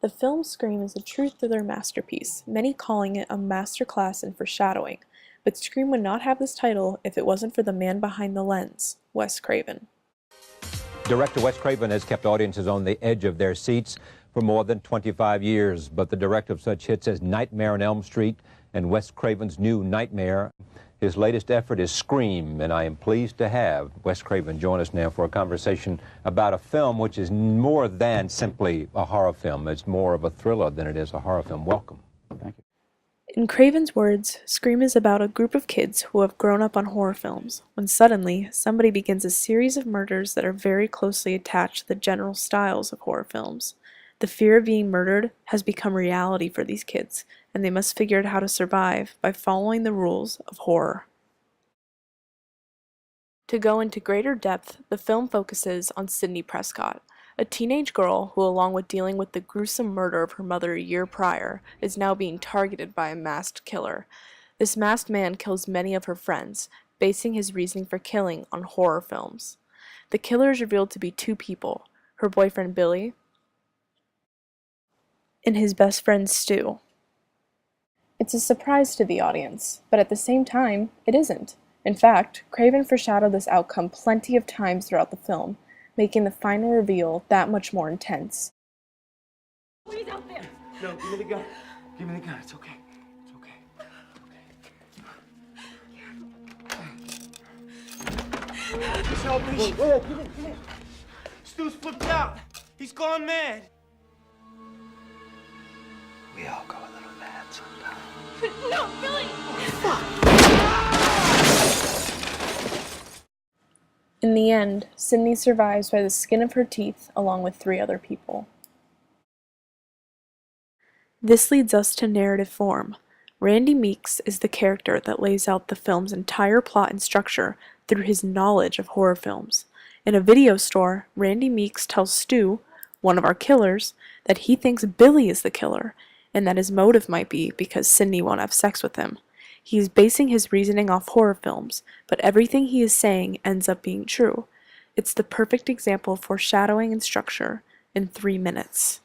The film Scream is a true thriller masterpiece, many calling it a masterclass in foreshadowing, but Scream would not have this title if it wasn't for the man behind the lens, Wes Craven. Director Wes Craven has kept audiences on the edge of their seats for more than 25 years, but the director of such hits as Nightmare on Elm Street and Wes Craven's new Nightmare, his latest effort is Scream, and I am pleased to have Wes Craven join us now for a conversation about a film which is more than simply a horror film. It's more of a thriller than it is a horror film. Welcome. Thank you. In Craven's words, Scream is about a group of kids who have grown up on horror films, when suddenly, somebody begins a series of murders that are very closely attached to the general styles of horror films. The fear of being murdered has become reality for these kids, and they must figure out how to survive by following the rules of horror. To go into greater depth, the film focuses on Sidney Prescott, a teenage girl who, along with dealing with the gruesome murder of her mother a year prior, is now being targeted by a masked killer. This masked man kills many of her friends, basing his reasoning for killing on horror films. The killer is revealed to be two people, her boyfriend Billy and his best friend Stu. It's a surprise to the audience, but at the same time, it isn't. In fact, Craven foreshadowed this outcome plenty of times throughout the film, making the final reveal that much more intense. He's out there! No, give me the gun. Give me the gun. It's okay. It's okay. Just help me. Whoa, come in. Stu's flipped out. He's gone mad. We all go a little mad sometimes. No, Billy! In the end, Sydney survives by the skin of her teeth along with 3 other people. This leads us to narrative form. Randy Meeks is the character that lays out the film's entire plot and structure through his knowledge of horror films. In a video store, Randy Meeks tells Stu, one of our killers, that he thinks Billy is the killer, and that his motive might be because Sydney won't have sex with him. He is basing his reasoning off horror films, but everything he is saying ends up being true. It's the perfect example of foreshadowing and structure in 3 minutes.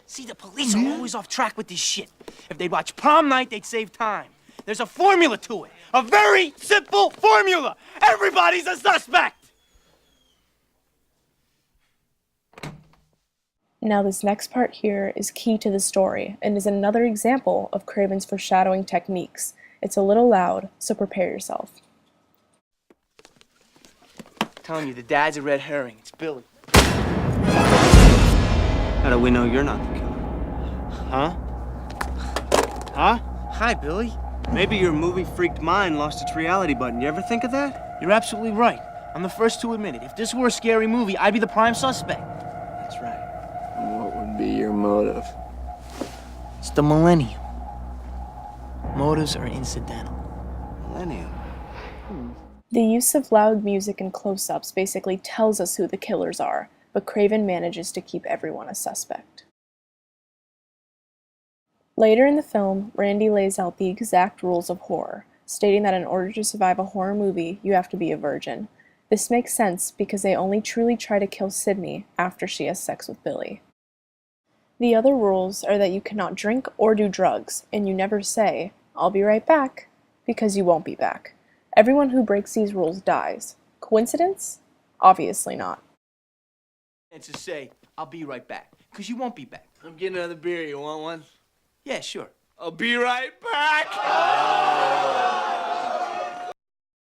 See, the police are always off track with this shit. If they watch Prom Night, they'd save time. There's a formula to it. A very simple formula. Everybody's a suspect. Now this next part here is key to the story and is another example of Craven's foreshadowing techniques. It's a little loud, so prepare yourself. I'm telling you, the dad's a red herring. It's Billy. How do we know you're not the killer? Huh? Huh? Hi, Billy. Maybe your movie-freaked mind lost its reality button. You ever think of that? You're absolutely right. I'm the first to admit it. If this were a scary movie, I'd be the prime suspect. That's right. What would be your motive? It's the millennium. Motives are incidental. Millennium. The use of loud music and close-ups basically tells us who the killers are, but Craven manages to keep everyone a suspect. Later in the film, Randy lays out the exact rules of horror, stating that in order to survive a horror movie, you have to be a virgin. This makes sense because they only truly try to kill Sydney after she has sex with Billy. The other rules are that you cannot drink or do drugs, and you never say, "I'll be right back," because you won't be back. Everyone who breaks these rules dies. Coincidence? Obviously not. And to say, I'll be right back, because you won't be back. I'm getting another beer. You want one? Yeah, sure. I'll be right back.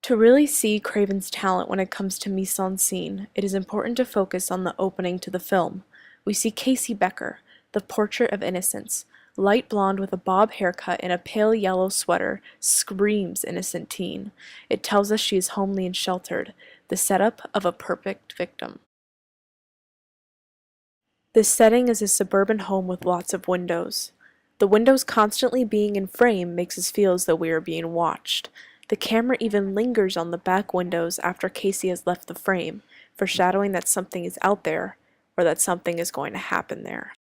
To really see Craven's talent when it comes to mise-en-scene, it is important to focus on the opening to the film. We see Casey Becker, the portrait of innocence, light blonde with a bob haircut and a pale yellow sweater, screams innocent teen. It tells us she is homely and sheltered, the setup of a perfect victim. This setting is a suburban home with lots of windows. The windows constantly being in frame makes us feel as though we are being watched. The camera even lingers on the back windows after Casey has left the frame, foreshadowing that something is out there, or that something is going to happen there.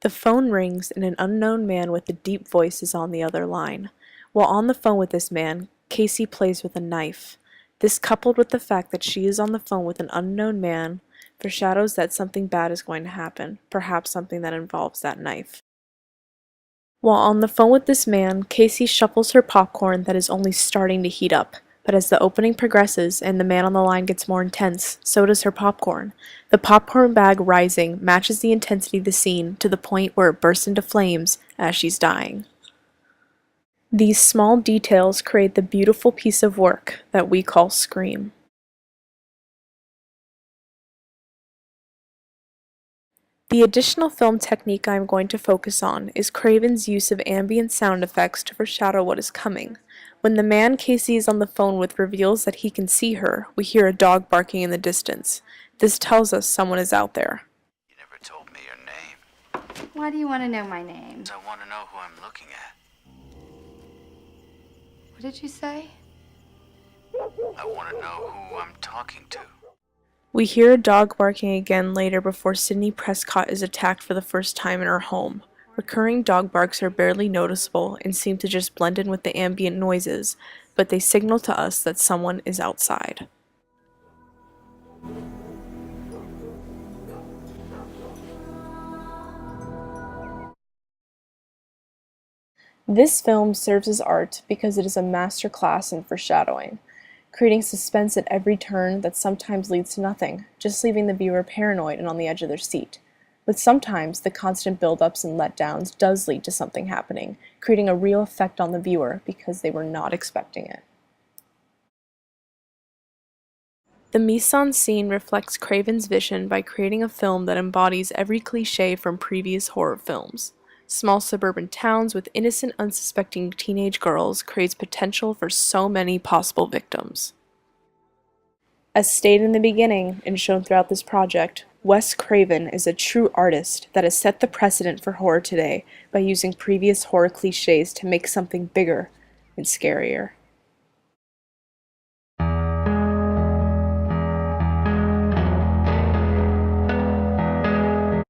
The phone rings and an unknown man with a deep voice is on the other line. While on the phone with this man, Casey plays with a knife. This coupled with the fact that she is on the phone with an unknown man foreshadows that something bad is going to happen, perhaps something that involves that knife. While on the phone with this man, Casey shuffles her popcorn that is only starting to heat up. But as the opening progresses and the man on the line gets more intense, so does her popcorn. The popcorn bag rising matches the intensity of the scene to the point where it bursts into flames as she's dying. These small details create the beautiful piece of work that we call Scream. The additional film technique I am going to focus on is Craven's use of ambient sound effects to foreshadow what is coming. When the man Casey is on the phone with reveals that he can see her, we hear a dog barking in the distance. This tells us someone is out there. You never told me your name. Why do you want to know my name? I want to know who I'm looking at. What did you say? I want to know who I'm talking to. We hear a dog barking again later before Sidney Prescott is attacked for the first time in her home. Recurring dog barks are barely noticeable and seem to just blend in with the ambient noises, but they signal to us that someone is outside. This film serves as art because it is a masterclass in foreshadowing, creating suspense at every turn that sometimes leads to nothing, just leaving the viewer paranoid and on the edge of their seat. But sometimes the constant build-ups and letdowns does lead to something happening, creating a real effect on the viewer because they were not expecting it. The mise-en-scene reflects Craven's vision by creating a film that embodies every cliché from previous horror films. Small suburban towns with innocent, unsuspecting teenage girls creates potential for so many possible victims. As stated in the beginning and shown throughout this project, Wes Craven is a true artist that has set the precedent for horror today by using previous horror cliches to make something bigger and scarier.